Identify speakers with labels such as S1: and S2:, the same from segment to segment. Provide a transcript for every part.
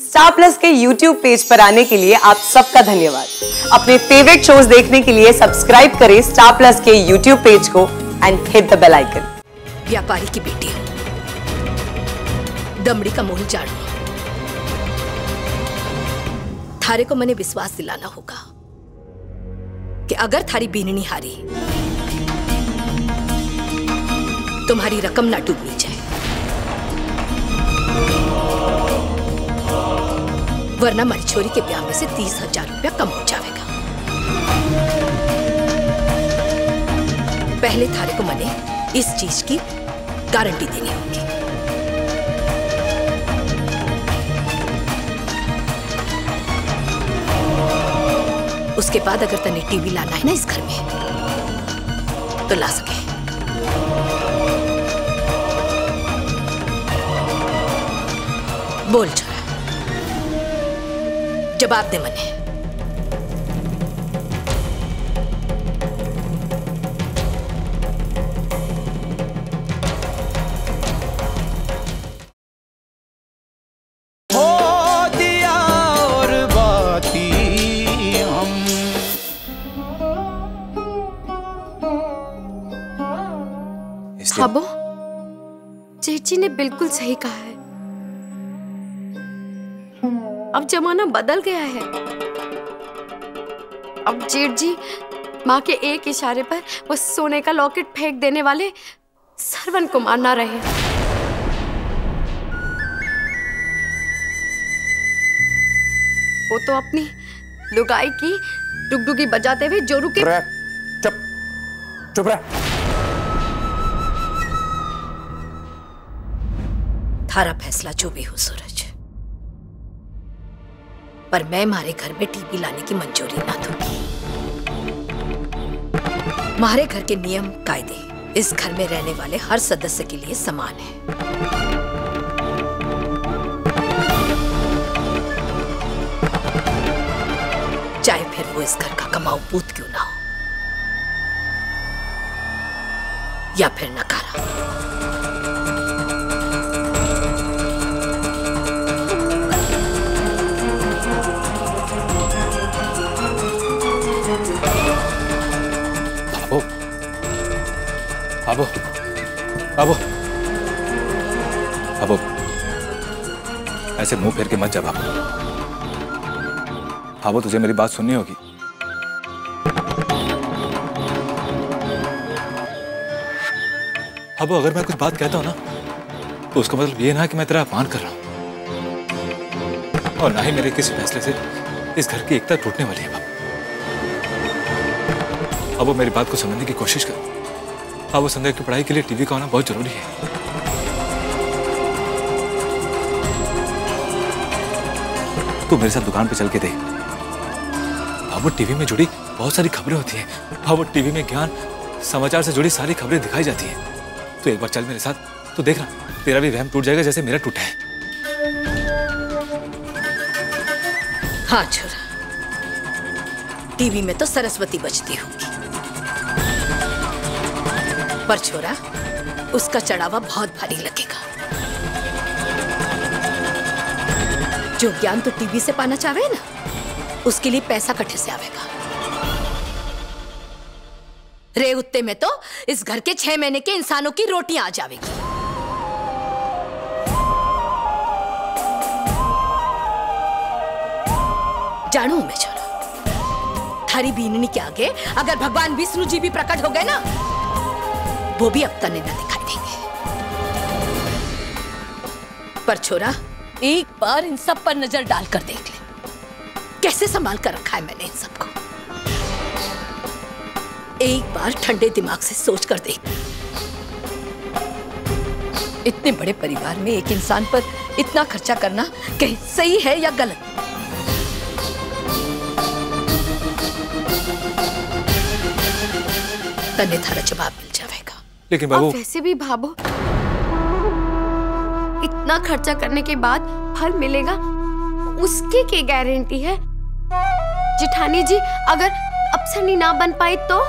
S1: Star Plus के YouTube page पर आने के लिए आप सबका धन्यवाद। अपने फेवरेट शोज देखने के लिए सब्सक्राइब करें स्टार प्लस के YouTube पेज को and hit the bell icon.
S2: व्यापारी की बेटी हूं, दमड़ी का मोल जाड़ू। थारे को मैंने विश्वास दिलाना होगा कि अगर थारी बीननी हारी, तुम्हारी रकम ना डूबनी जाए, वरना हमारी छोरी के ब्याह में से 30,000 रुपया कम हो जाएगा। पहले थारे को मैंने इस चीज की गारंटी देनी होगी। उसके बाद अगर तने टीवी लाना है ना इस घर में, तो ला सके। बोल छोरा, जवाब दे मने।
S3: खाबो, चेची ने बिल्कुल सही कहा है। अब जमाना बदल गया है। अब जेठ जी माँ के एक इशारे पर वो सोने का लॉकेट फेंक देने वाले सरवन को मारना रहे। वो तो अपनी लुगाई की डुगडुगी बजाते हुए जोरू के
S4: चुप चुप रह।
S2: थारा फैसला जो भी हो सूरज, पर मैं हमारे घर में टीवी लाने की मंजूरी ना दूंगी। हमारे घर के नियम कायदे इस घर में रहने वाले हर सदस्य के लिए समान है। चाहे फिर वो इस घर का कमाऊ पूत क्यों ना हो, या फिर नकारा।
S4: अबो, अबो, अबो, ऐसे मुंह फेर के मत जा बाबू। अबो, तुझे मेरी बात सुननी होगी। अबो, अगर मैं कुछ बात कहता हूं ना, तो उसका मतलब ये ना कि मैं तेरा अपमान कर रहा हूं, और ना ही मेरे किसी फैसले से इस घर की एकता टूटने वाली है बाबू। अबो, मेरी बात को समझने की कोशिश कर। अब वो संध्या की पढ़ाई के लिए टीवी का होना बहुत जरूरी है। तू मेरे साथ दुकान पे चल के देख। अब टीवी में जुड़ी बहुत सारी खबरें होती हैं। अब टीवी में ज्ञान समाचार से जुड़ी सारी खबरें दिखाई जाती हैं। तो एक बार चल मेरे साथ, तो देखना तेरा भी वहम टूट जाएगा जैसे मेरा टूटा है।
S2: हाँ छोरा, टीवी में तो सरस्वती बजती होगी, पर छोरा उसका चढ़ावा बहुत भारी लगेगा। जो ज्ञान तो टीवी से पाना चाहे ना, उसके लिए पैसा कट्ठे से आवेगा। रे उत्ते में तो इस घर के 6 महीने के इंसानों की रोटियां आ जावेगी। जानू मैं छोरा, थारी बीननी के आगे अगर भगवान विष्णु जी भी प्रकट हो गए ना, वो भी अब तने न दिखाई देंगे। पर छोरा, एक बार इन सब पर नजर डालकर देख ले, कैसे संभाल कर रखा है मैंने इन सबको। एक बार ठंडे दिमाग से सोच कर देख, इतने बड़े परिवार में एक इंसान पर इतना खर्चा करना कहीं सही है या गलत? तने थारा जवाब मिल जाएगा।
S4: लेकिन बाबू,
S3: वैसे भी भाबो, इतना खर्चा करने के बाद फल मिलेगा उसकी क्या गारंटी है? जिठानी जी अगर अप्सरनी ना बन पाई तो?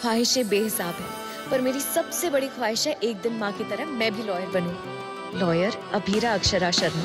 S5: ख्वाहिशें बेहिसाब है, पर मेरी सबसे बड़ी ख्वाहिश है एक दिन माँ की तरह मैं भी लॉयर बनूं। लॉयर अभीरा अक्षरा शर्मा।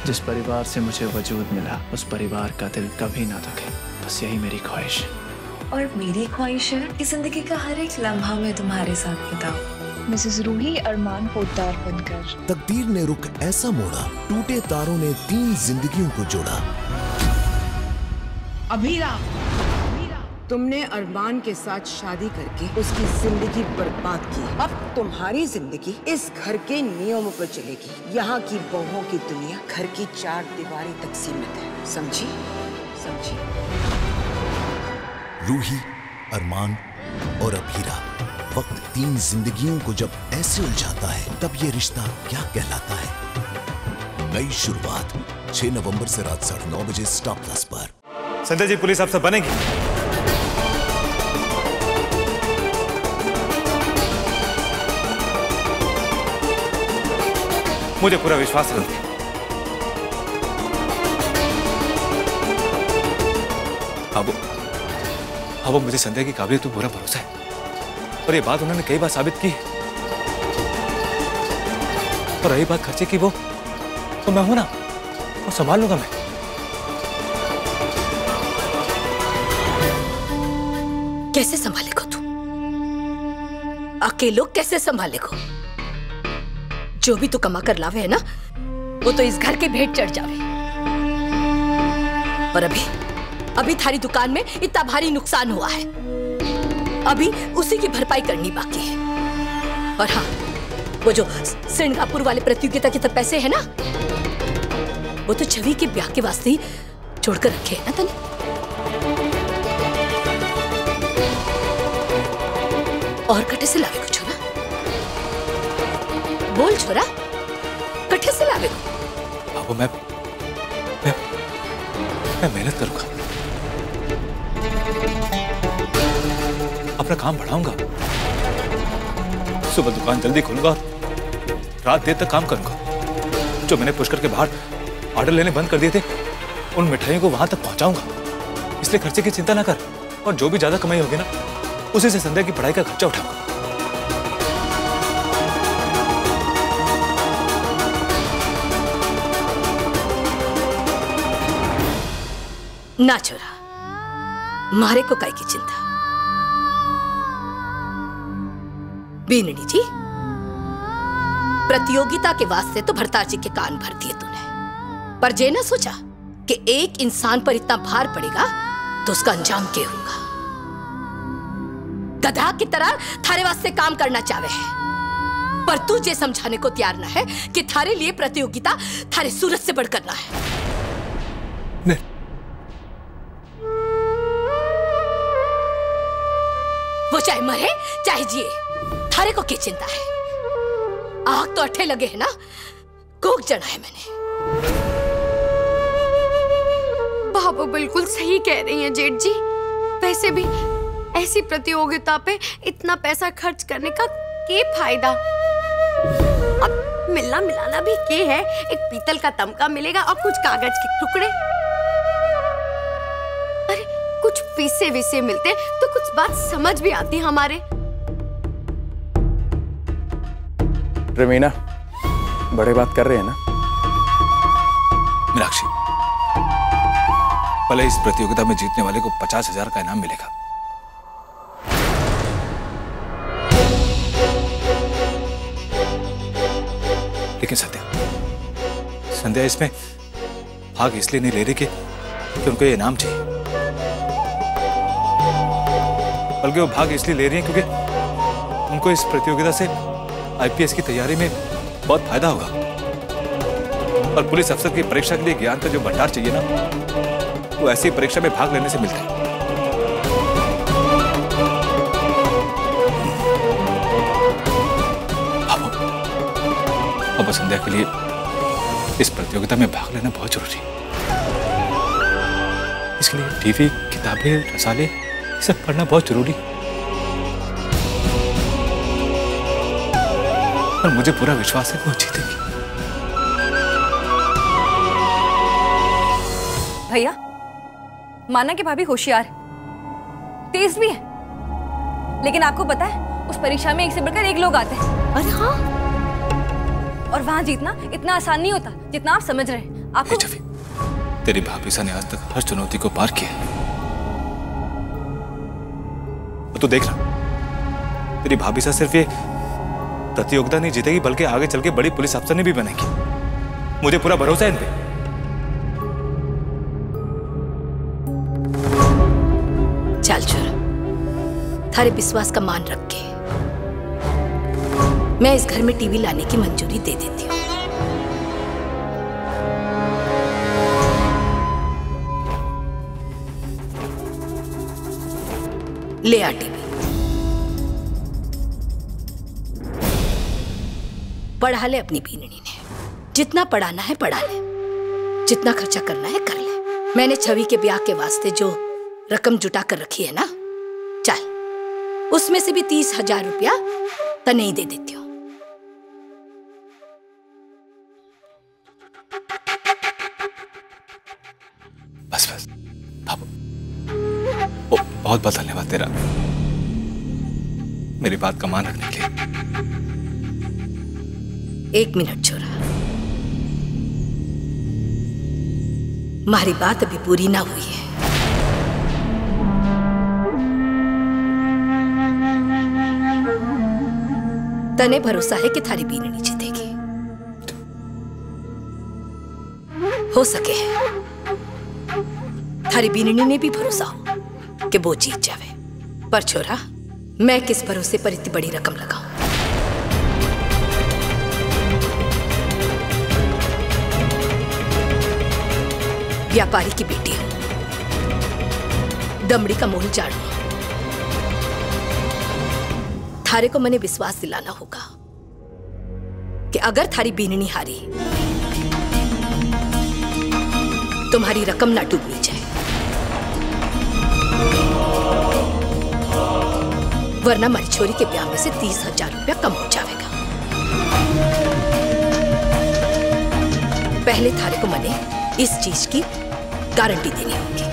S6: जिस परिवार से मुझे वजूद मिला उस परिवार का दिल कभी ना दुखे, बस यही मेरी ख्वाहिश है।
S5: और मेरी ख्वाहिश है कि जिंदगी का हर एक लम्हा मैं तुम्हारे साथ बिताऊं। मिसेस रूही अरमान पोद्दार बनकर।
S7: तकदीर ने रुख ऐसा मोड़ा, टूटे तारों ने 3 जिंदगियों को जोड़ा।
S8: अभीरा, तुमने अरमान के साथ शादी करके उसकी जिंदगी बर्बाद की। अब तुम्हारी जिंदगी इस घर के नियमों पर चलेगी। यहाँ की बहुओं की दुनिया घर की 4 दीवारी तक सीमित है, समझी? समझी?
S7: रूही, अरमान और अभीरा, वक्त 3 जिंदगियों को जब ऐसे उलझाता है तब ये रिश्ता क्या कहलाता है? नई शुरुआत 6 नवंबर से रात 9:30 बजे स्टार प्लस पर।
S4: संध्या जी, पुलिस आपसे बनेगी। मुझे पूरा विश्वास है। अब मुझे संध्या की काबिलियत पर पूरा भरोसा है और ये बात उन्होंने कई बार साबित की। और रही बात खर्चे की, वो तो मैं हूं ना, वो संभाल लूंगा मैं।
S2: कैसे संभालेगा तू? अकेलो कैसे संभालेगा? जो भी तू कमा कर लावे है ना, वो तो इस घर के भेंट चढ़ जावे। और अभी थारी दुकान में इतना भारी नुकसान हुआ है, अभी उसी की भरपाई करनी बाकी है। और हाँ, वो जो सिंगापुर वाले प्रतियोगिता के पैसे है ना, वो तो छवि के ब्याह के वास्ते ही जोड़कर रखे है ना तने। और कटे से लावे को छोरा, बोल छोरा, कटे से लावे को।
S4: अब मैं मेहनत करूंगा, अपना काम बढ़ाऊंगा। सुबह दुकान जल्दी खोलूंगा और रात देर तक काम करूंगा। जो मैंने पुष्कर के बाहर ऑर्डर लेने बंद कर दिए थे, उन मिठाइयों को वहां तक पहुंचाऊंगा। इसलिए खर्चे की चिंता ना कर, और जो भी ज्यादा कमाई होगी ना, उसी से संध्या की पढ़ाई का खर्चा उठाऊंगा।
S2: ना छोरा, मारे को काय की चिंता। बीननी जी, प्रतियोगिता के वास्ते तो भरतार जी के कान भर दिए तूने, पर जे ना सोचा कि एक इंसान पर इतना भार पड़ेगा तो उसका अंजाम क्या होगा। गधा की तरह थारे वास्ते काम करना चाहे है, पर तू जे समझाने को तैयार ना है कि थारे लिए प्रतियोगिता थारे सूरज से बढ़कर ना है।
S4: नहीं।
S2: वो चाहे मरे चाहे जिए, थारे को क्या चिंता है? आग तो अट्ठे लगे है ना, कोक जना है मैंने।
S3: बाबू बिल्कुल सही कह रही हैं जेठ जी। वैसे भी ऐसी प्रतियोगिता पे इतना पैसा खर्च करने का क्या फायदा? अब मिलना मिलाना भी क्या है, एक पीतल का तमगा मिलेगा और कुछ कागज के टुकड़े। अरे कुछ पीसे विसे मिलते तो कुछ बात समझ भी आती हमारे।
S6: रमीना, बड़े बात कर रहे हैं ना?
S4: मीनाक्षी, भले इस प्रतियोगिता में जीतने वाले को 50,000 का इनाम मिलेगा, लेकिन संध्या इसमें भाग इसलिए नहीं ले रही कि उनको ये इनाम चाहिए, बल्कि वो भाग इसलिए ले रही है क्योंकि उनको इस प्रतियोगिता से आईपीएस की तैयारी में बहुत फायदा होगा। और पुलिस अफसर की परीक्षा के लिए ज्ञान का जो भंडार चाहिए ना, वो ऐसी परीक्षा में भाग लेने से मिलता है। अब संध्या के लिए इस प्रतियोगिता में भाग लेना बहुत जरूरी है। इसके लिए टीवी, किताबें, रसाले ये सब पढ़ना बहुत जरूरी है। और मुझे पूरा विश्वास है कि वो जीतेगी।
S9: भैया, माना कि भाभी होशियार है, तेज भी है, लेकिन आपको पता है उस परीक्षा में एक से बढ़कर एक लोग आते हैं।
S2: अरे हाँ,
S9: और वहाँ जीतना इतना आसान नहीं होता जितना आप समझ रहे हैं। आपको
S4: तेरी भाभीसा ने आज तक हर चुनौती को पार किया। तो देख रहा, तेरी भाभीसा सिर्फ ये प्रतियोगिता नहीं जीतेगी बल्कि आगे चल के बड़ी पुलिस अफसर भी बनेगी। मुझे पूरा भरोसा है इन पे।
S2: चल छोरा, थारे विश्वास का मान रख के मैं इस घर में टीवी लाने की मंजूरी दे देती हूँ। ले आ टीवी। पढ़ा ले अपनी बीननी ने, जितना पढ़ाना है पढ़ा ले, जितना खर्चा करना है कर ले। मैंने छवि के ब्याह के वास्ते जो रकम जुटा कर रखी है ना, चल उसमें से भी 30,000 रुपया तने ही दे देती हूँ।
S4: बस बस बाबू, बहुत बहुत धन्यवाद तेरा, मेरी बात का मान रखने के लिए।
S2: 1 मिनट छोरा, हमारी बात अभी पूरी ना हुई है। तने भरोसा है कि थारी बीननी जीतेगी। हो सके थारी बीननी ने भी भरोसा हो कि वो जीत जावे, पर छोरा मैं किस भरोसे पर इतनी बड़ी रकम लगाऊं? व्यापारी की बेटी हूं, दमड़ी का मोल जानू। थारे को मैंने विश्वास दिलाना होगा कि अगर थारी बीननी हारी तुम्हारी रकम ना डूबनी जाए, वरना हमारी छोरी के ब्याह में से 30,000 रुपया कम हो जाएगा। पहले थारे को मैंने इस चीज की गारंटी देनी होगी।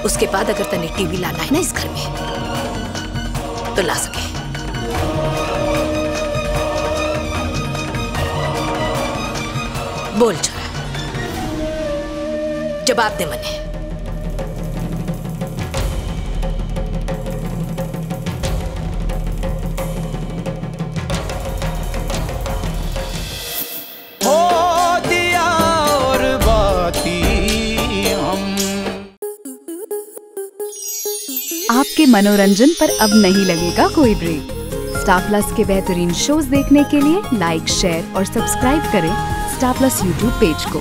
S2: उसके बाद अगर तने टीवी लाना है ना इस घर में, तो ला सके। बोल छोरा, जवाब दे मने।
S10: आपके मनोरंजन पर अब नहीं लगेगा कोई ब्रेक। स्टार प्लस के बेहतरीन शोज देखने के लिए लाइक, शेयर और सब्सक्राइब करें स्टार प्लस यूट्यूब पेज को।